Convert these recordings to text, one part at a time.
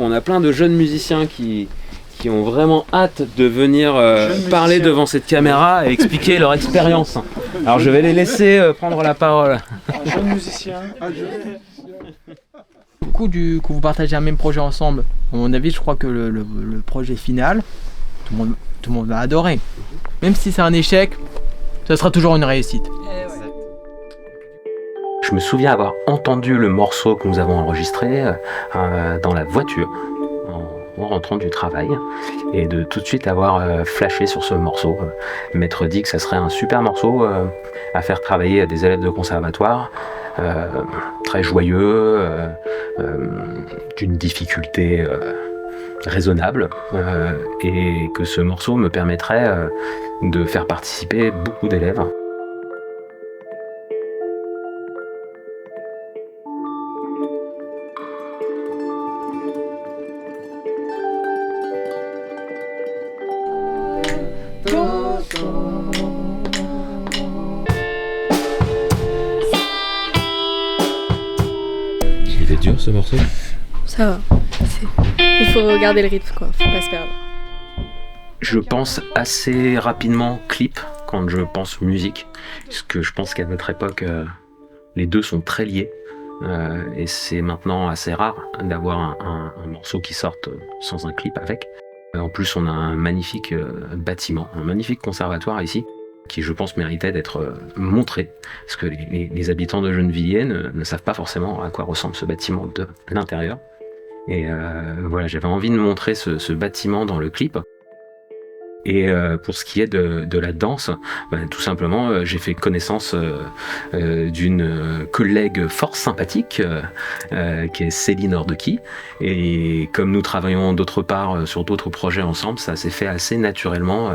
On a plein de jeunes musiciens qui ont vraiment hâte de venir parler devant cette caméra et expliquer leur expérience. Alors je vais les laisser prendre la parole. Un jeune musicien. Beaucoup que vous partagez un même projet ensemble, à mon avis, je crois que le projet final, tout le monde va adorer. Même si c'est un échec, ça sera toujours une réussite. Je me souviens avoir entendu le morceau que nous avons enregistré dans la voiture en rentrant du travail et de tout de suite avoir flashé sur ce morceau. M'être dit que ça serait un super morceau à faire travailler des élèves de conservatoire, très joyeux, d'une difficulté raisonnable, et que ce morceau me permettrait de faire participer beaucoup d'élèves. Il est dur ce morceau? Ça va. Il faut regarder le rythme, quoi. Faut pas se perdre. Je pense assez rapidement clip quand je pense musique, parce que je pense qu'à notre époque, les deux sont très liés. Et c'est maintenant assez rare d'avoir un morceau qui sorte sans un clip avec. En plus, on a un magnifique bâtiment, un magnifique conservatoire ici, qui je pense méritait d'être montré, parce que les habitants de Gennevilliers ne savent pas forcément à quoi ressemble ce bâtiment de l'intérieur. Et voilà, j'avais envie de montrer ce bâtiment dans le clip. Et pour ce qui est de la danse, tout simplement, j'ai fait connaissance d'une collègue fort sympathique qui est Céline Ordequi. Et comme nous travaillons d'autre part sur d'autres projets ensemble, ça s'est fait assez naturellement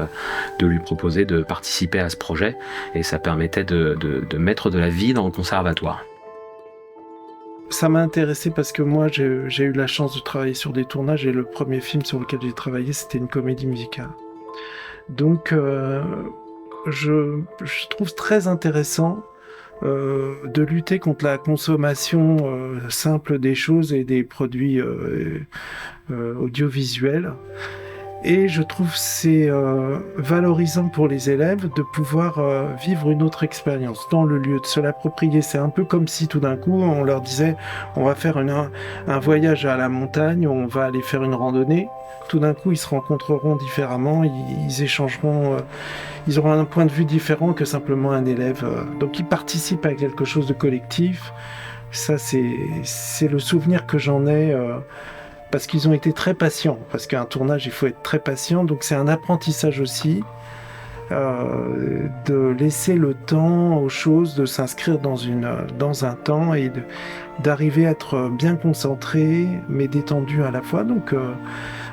de lui proposer de participer à ce projet. Et ça permettait de mettre de la vie dans le conservatoire. Ça m'a intéressé parce que moi, j'ai eu la chance de travailler sur des tournages et le premier film sur lequel j'ai travaillé, c'était une comédie musicale. Donc, je trouve très intéressant de lutter contre la consommation simple des choses et des produits audiovisuels. Et je trouve c'est valorisant pour les élèves de pouvoir vivre une autre expérience dans le lieu, de se l'approprier. C'est un peu comme si tout d'un coup on leur disait on va faire un voyage à la montagne, on va aller faire une randonnée. Tout d'un coup ils se rencontreront différemment, ils échangeront, ils auront un point de vue différent que simplement un élève. Donc ils participent à quelque chose de collectif. Ça c'est le souvenir que j'en ai. Parce qu'ils ont été très patients, parce qu'un tournage, il faut être très patient, donc c'est un apprentissage aussi, de laisser le temps aux choses, de s'inscrire dans un temps et d'arriver à être bien concentré, mais détendu à la fois. Donc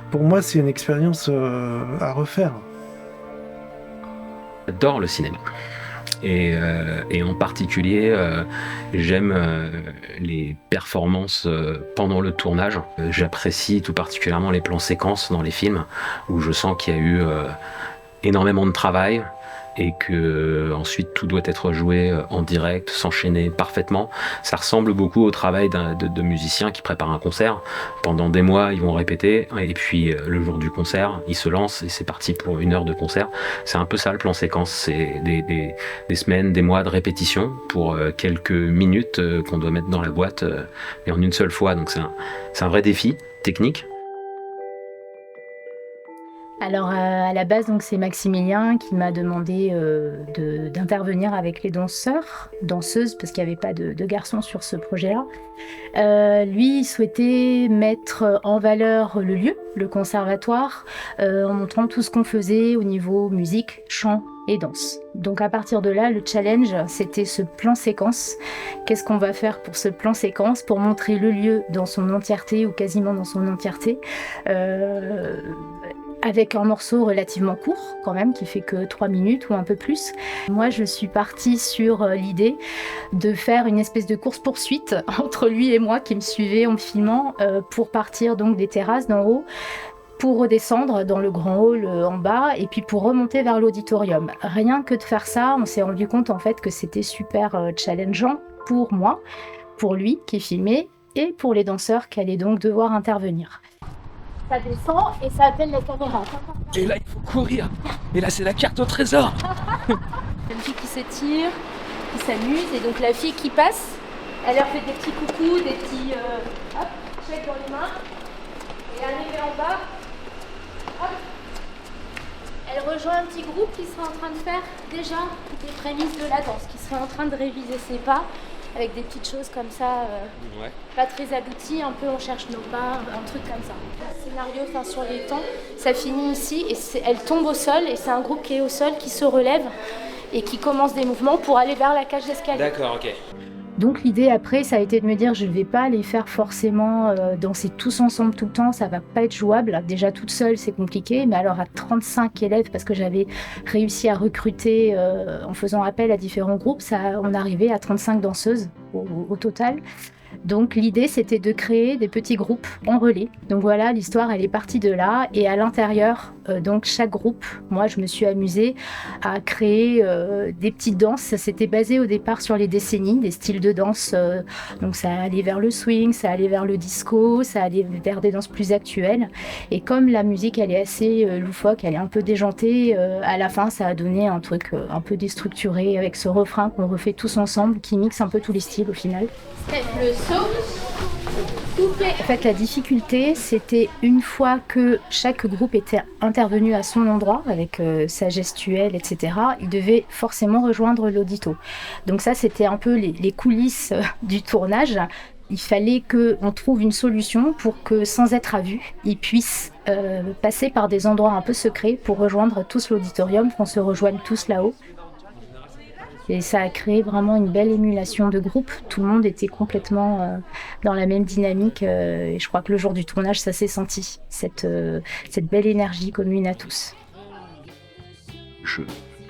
pour moi, c'est une expérience à refaire. J'adore le cinéma. Et en particulier, j'aime les performances pendant le tournage. J'apprécie tout particulièrement les plans séquences dans les films, où je sens qu'il y a eu énormément de travail et que ensuite tout doit être joué en direct, s'enchaîner parfaitement. Ça ressemble beaucoup au travail de musiciens qui préparent un concert. Pendant des mois, ils vont répéter, et puis le jour du concert, ils se lancent et c'est parti pour 1 heure de concert. C'est un peu ça le plan séquence, c'est des semaines, des mois de répétition pour quelques minutes qu'on doit mettre dans la boîte, mais en une seule fois. Donc c'est un vrai défi technique. Alors à la base, donc, c'est Maximilien qui m'a demandé d'intervenir avec les danseuses, parce qu'il n'y avait pas de garçons sur ce projet-là. Lui, il souhaitait mettre en valeur le lieu, le conservatoire, en montrant tout ce qu'on faisait au niveau musique, chant et danse. Donc à partir de là, le challenge, c'était ce plan séquence. Qu'est-ce qu'on va faire pour ce plan séquence, pour montrer le lieu dans son entièreté, ou quasiment dans son entièreté, avec un morceau relativement court quand même, qui fait que 3 minutes ou un peu plus. Moi, je suis partie sur l'idée de faire une espèce de course-poursuite entre lui et moi qui me suivait en me filmant, pour partir donc des terrasses d'en haut, pour redescendre dans le grand hall en bas, et puis pour remonter vers l'auditorium. Rien que de faire ça, on s'est rendu compte en fait que c'était super challengeant pour moi, pour lui qui filmait, et pour les danseurs qui allaient donc devoir intervenir. Ça descend et ça appelle la caméra. Et là, il faut courir. Et là, c'est la carte au trésor. Une fille qui s'étire, qui s'amuse, et donc la fille qui passe, elle leur fait des petits coucous, des petits hop, chèques dans les mains, et arrivée en bas, hop, elle rejoint un petit groupe qui serait en train de faire déjà des prémices de la danse, qui serait en train de réviser ses pas, avec des petites choses comme ça, pas très abouties, un peu on cherche nos pas, un truc comme ça. Le scénario, enfin sur les temps, ça finit ici, et elle tombe au sol, et c'est un groupe qui est au sol, qui se relève, et qui commence des mouvements pour aller vers la cage d'escalier. D'accord, ok. Donc l'idée après, ça a été de me dire, je ne vais pas les faire forcément danser tous ensemble tout le temps, ça va pas être jouable. Déjà toute seule, c'est compliqué, mais alors à 35 élèves, parce que j'avais réussi à recruter en faisant appel à différents groupes, on arrivait à 35 danseuses au total. Donc l'idée, c'était de créer des petits groupes en relais. Donc voilà, l'histoire, elle est partie de là. Et à l'intérieur, donc chaque groupe, moi, je me suis amusée à créer des petites danses. Ça s'était basé au départ sur les décennies, des styles de danse. Donc ça allait vers le swing, ça allait vers le disco, ça allait vers des danses plus actuelles. Et comme la musique, elle est assez loufoque, elle est un peu déjantée, à la fin, ça a donné un truc un peu déstructuré avec ce refrain qu'on refait tous ensemble, qui mixe un peu tous les styles au final. Le saut, coupé. En fait, la difficulté, c'était une fois que chaque groupe était intervenu à son endroit, avec sa gestuelle, etc., il devait forcément rejoindre l'audito. Donc ça, c'était un peu les coulisses du tournage. Il fallait qu'on trouve une solution pour que, sans être à vue, ils puissent passer par des endroits un peu secrets pour rejoindre tous l'auditorium, qu'on se rejoigne tous là-haut. Et ça a créé vraiment une belle émulation de groupe. Tout le monde était complètement dans la même dynamique. Et je crois que le jour du tournage, ça s'est senti, cette belle énergie commune à tous. Je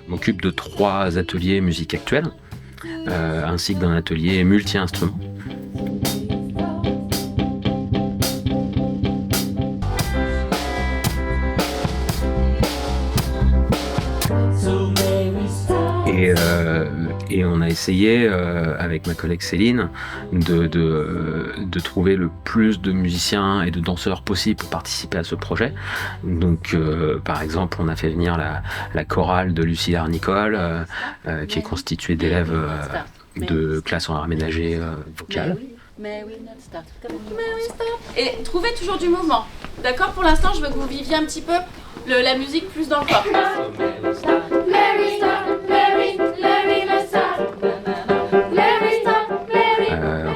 m'occupe de 3 ateliers musique actuelle, ainsi que d'un atelier multi-instruments. Et on a essayé, avec ma collègue Céline, de trouver le plus de musiciens et de danseurs possible pour participer à ce projet. Donc, par exemple, on a fait venir la chorale de Lucie Nicole, qui est constituée d'élèves de classe en art ménager vocal. Et trouvez toujours du mouvement. D'accord? Pour l'instant, je veux que vous viviez un petit peu la musique plus dans le corps.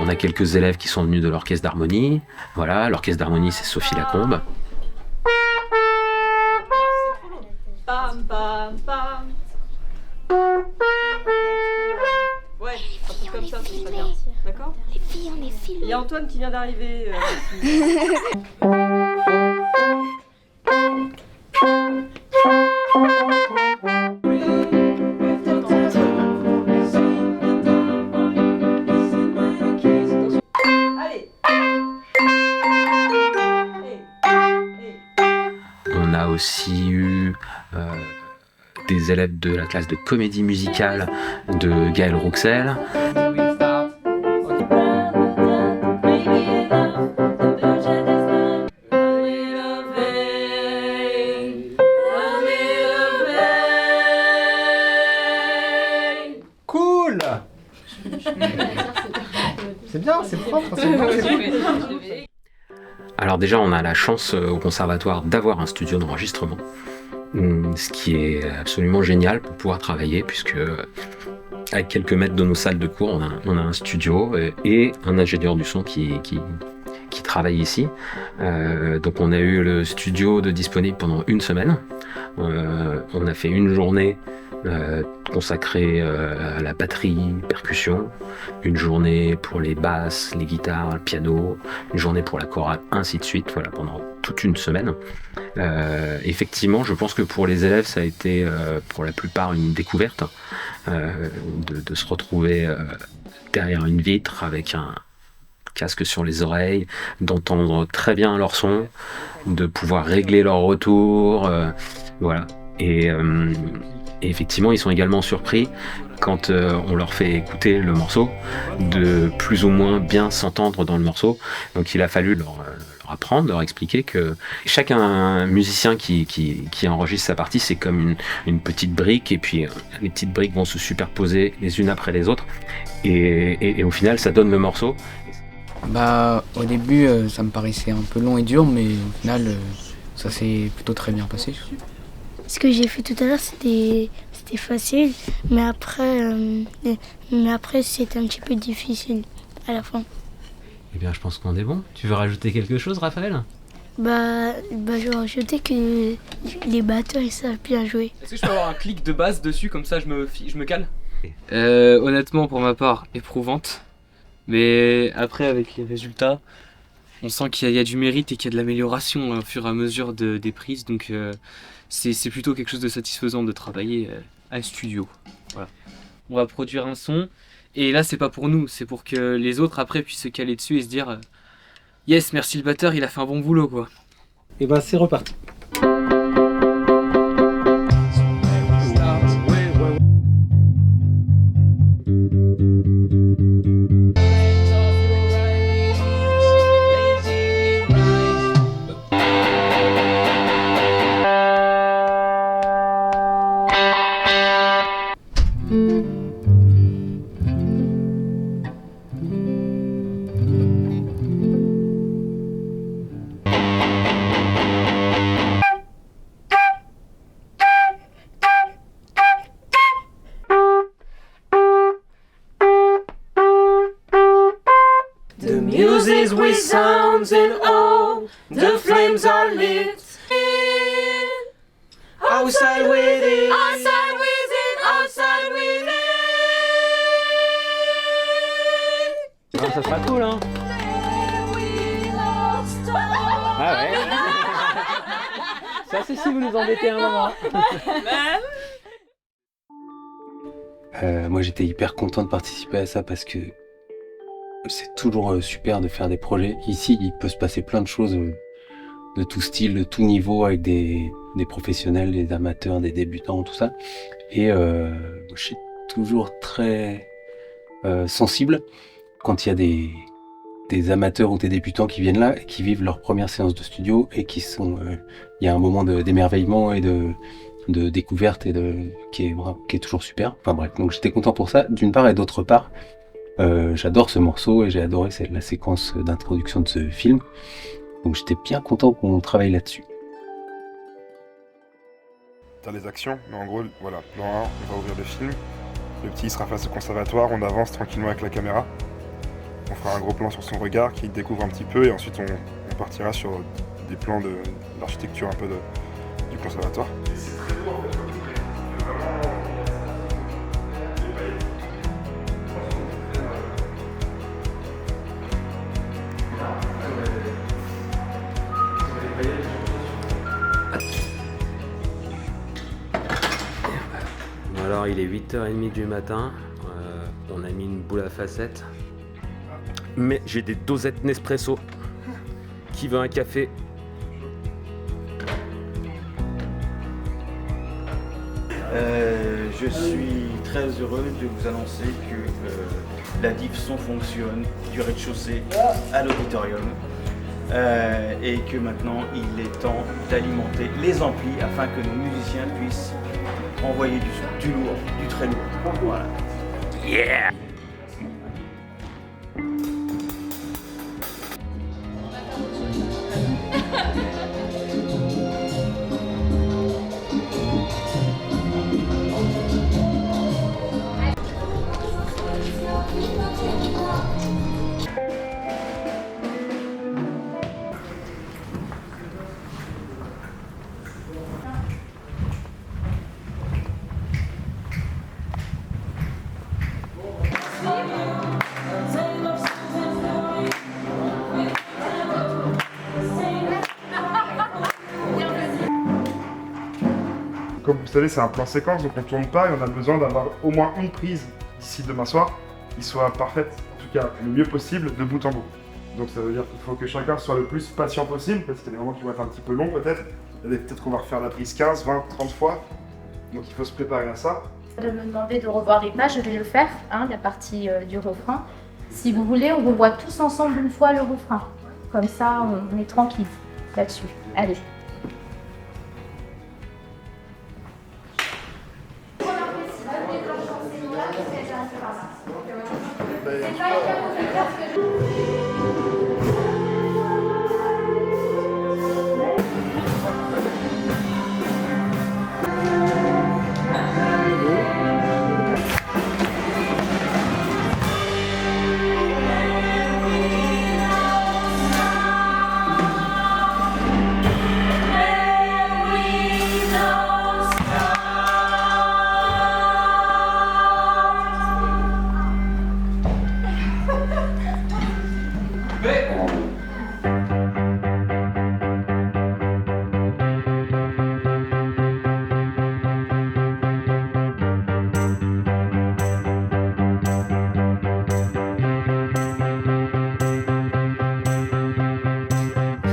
On a quelques élèves qui sont venus de l'orchestre d'harmonie. Voilà, l'orchestre d'harmonie, c'est Sophie Lacombe. Bam, bam, bam. Ouais, un peu comme ça, c'est pas bien. D'accord? Les filles, on est filles. Il y a Antoine qui vient d'arriver. On a aussi eu des élèves de la classe de comédie musicale de Gaël Rouxel. Cool. C'est bien, c'est propre, c'est bon, c'est cool. Alors déjà, on a la chance au conservatoire d'avoir un studio d'enregistrement, ce qui est absolument génial pour pouvoir travailler, puisque à quelques mètres de nos salles de cours, on a un studio et un ingénieur du son qui travaille ici. Donc on a eu le studio de disponible pendant une semaine. On a fait une journée consacrée à la batterie, percussion, une journée pour les basses, les guitares, le piano, une journée pour la chorale, ainsi de suite, voilà, pendant toute une semaine. Effectivement, je pense que pour les élèves, ça a été pour la plupart une découverte, de se retrouver derrière une vitre avec un casque sur les oreilles, d'entendre très bien leur son, de pouvoir régler leur retour, voilà. Et effectivement, ils sont également surpris quand on leur fait écouter le morceau, de plus ou moins bien s'entendre dans le morceau. Donc il a fallu leur leur apprendre, leur expliquer que chacun musicien qui enregistre sa partie, c'est comme une petite brique, et puis les petites briques vont se superposer les unes après les autres, et au final ça donne le morceau. Au début ça me paraissait un peu long et dur, mais au final ça s'est plutôt très bien passé. Ce que j'ai fait tout à l'heure c'était facile, mais après c'était un petit peu difficile à la fin. Eh bien je pense qu'on est bon. Tu veux rajouter quelque chose, Raphaël ? Je vais rajouter que les batteurs ils savent bien jouer. Est-ce que je peux avoir un clic de base dessus, comme ça je me cale? Honnêtement pour ma part, éprouvante. Mais après avec les résultats, on sent qu'il y a du mérite et qu'il y a de l'amélioration au fur et à mesure des prises. Donc c'est plutôt quelque chose de satisfaisant de travailler à studio. Voilà. On va produire un son. Et là, c'est pas pour nous, c'est pour que les autres après puissent se caler dessus et se dire yes, merci le batteur, il a fait un bon boulot quoi. Et c'est reparti. The music's with sounds and all the flames are lit. Outside with it, outside with it, outside with it. Non, ça sera cool, hein. Ah ouais. Ça c'est si vous nous embêtez un moment. Moi j'étais hyper content de participer à ça parce que c'est toujours super de faire des projets. Ici il peut se passer plein de choses de tout style, de tout niveau, avec des professionnels, des amateurs, des débutants, tout ça. Et je suis toujours très sensible quand il y a des amateurs ou des débutants qui viennent là et qui vivent leur première séance de studio et qui sont... il y a un moment d'émerveillement et de découverte et qui est toujours super. Enfin bref, donc j'étais content pour ça, d'une part, et d'autre part, j'adore ce morceau et j'ai adoré la séquence d'introduction de ce film. Donc j'étais bien content qu'on travaille là-dessus. T'as les actions, mais en gros, voilà, plan 1, on va ouvrir le film. Le petit il sera face au conservatoire, on avance tranquillement avec la caméra. On fera un gros plan sur son regard qui découvre un petit peu et ensuite on partira sur des plans de l'architecture un peu du conservatoire. Alors il est 8h30 du matin, on a mis une boule à facettes, mais j'ai des dosettes Nespresso. Qui veut un café? Je suis très heureux de vous annoncer que la diffusion fonctionne du rez-de-chaussée à l'auditorium et que maintenant il est temps d'alimenter les amplis afin que nos musiciens puissent envoyer du lourd, du très lourd. Voilà. Yeah! Comme vous savez, c'est un plan séquence, donc on ne tourne pas et on a besoin d'avoir au moins une prise d'ici demain soir qui soit parfaite, en tout cas le mieux possible, de bout en bout. Donc ça veut dire qu'il faut que chacun soit le plus patient possible, parce qu'il y a des moments qui vont être un petit peu longs peut-être. Peut-être qu'on va refaire la prise 15, 20, 30 fois, donc il faut se préparer à ça. De me demander de revoir les pages, je vais le faire, la partie du refrain. Si vous voulez, on revoit tous ensemble une fois le refrain. comme ça, on est tranquille là-dessus. Allez.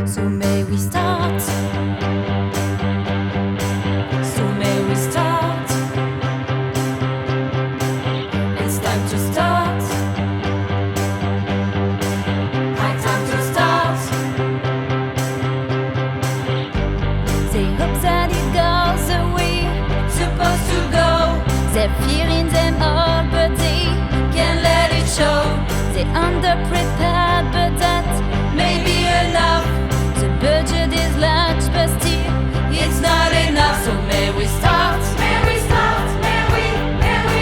So may we start. So may we start. It's time to start. High time to start. They hope that it goes away. Supposed to go. They're fearing them all, but they can't let it show. They're underprepared, but that may be enough. The budget is large, but still, it's not enough. So may we start, may we start, may we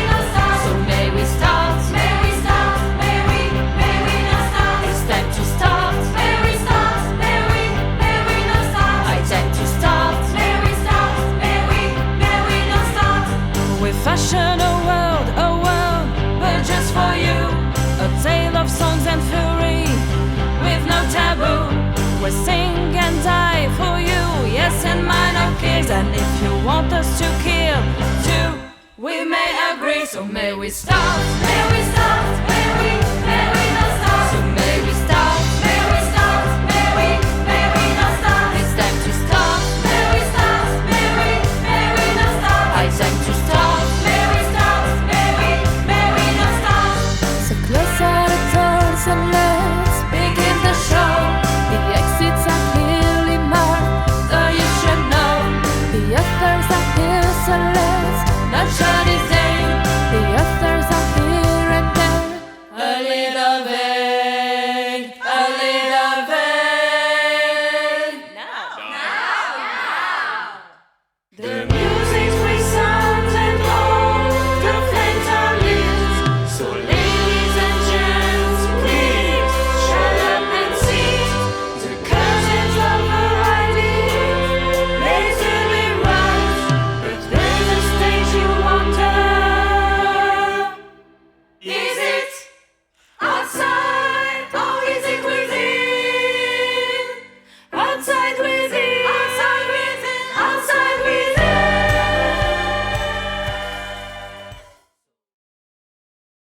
not start. So may we start, may we start, may we not start. It's time to start, may we start, may we not start. I time to start, may we start, may we not start. We fashion a world, but just for you. A tale of songs and fury, with no taboo. We sing and die for you, yes, and minor kids. And if you want us to kill too, we may agree. So may we start, may we start.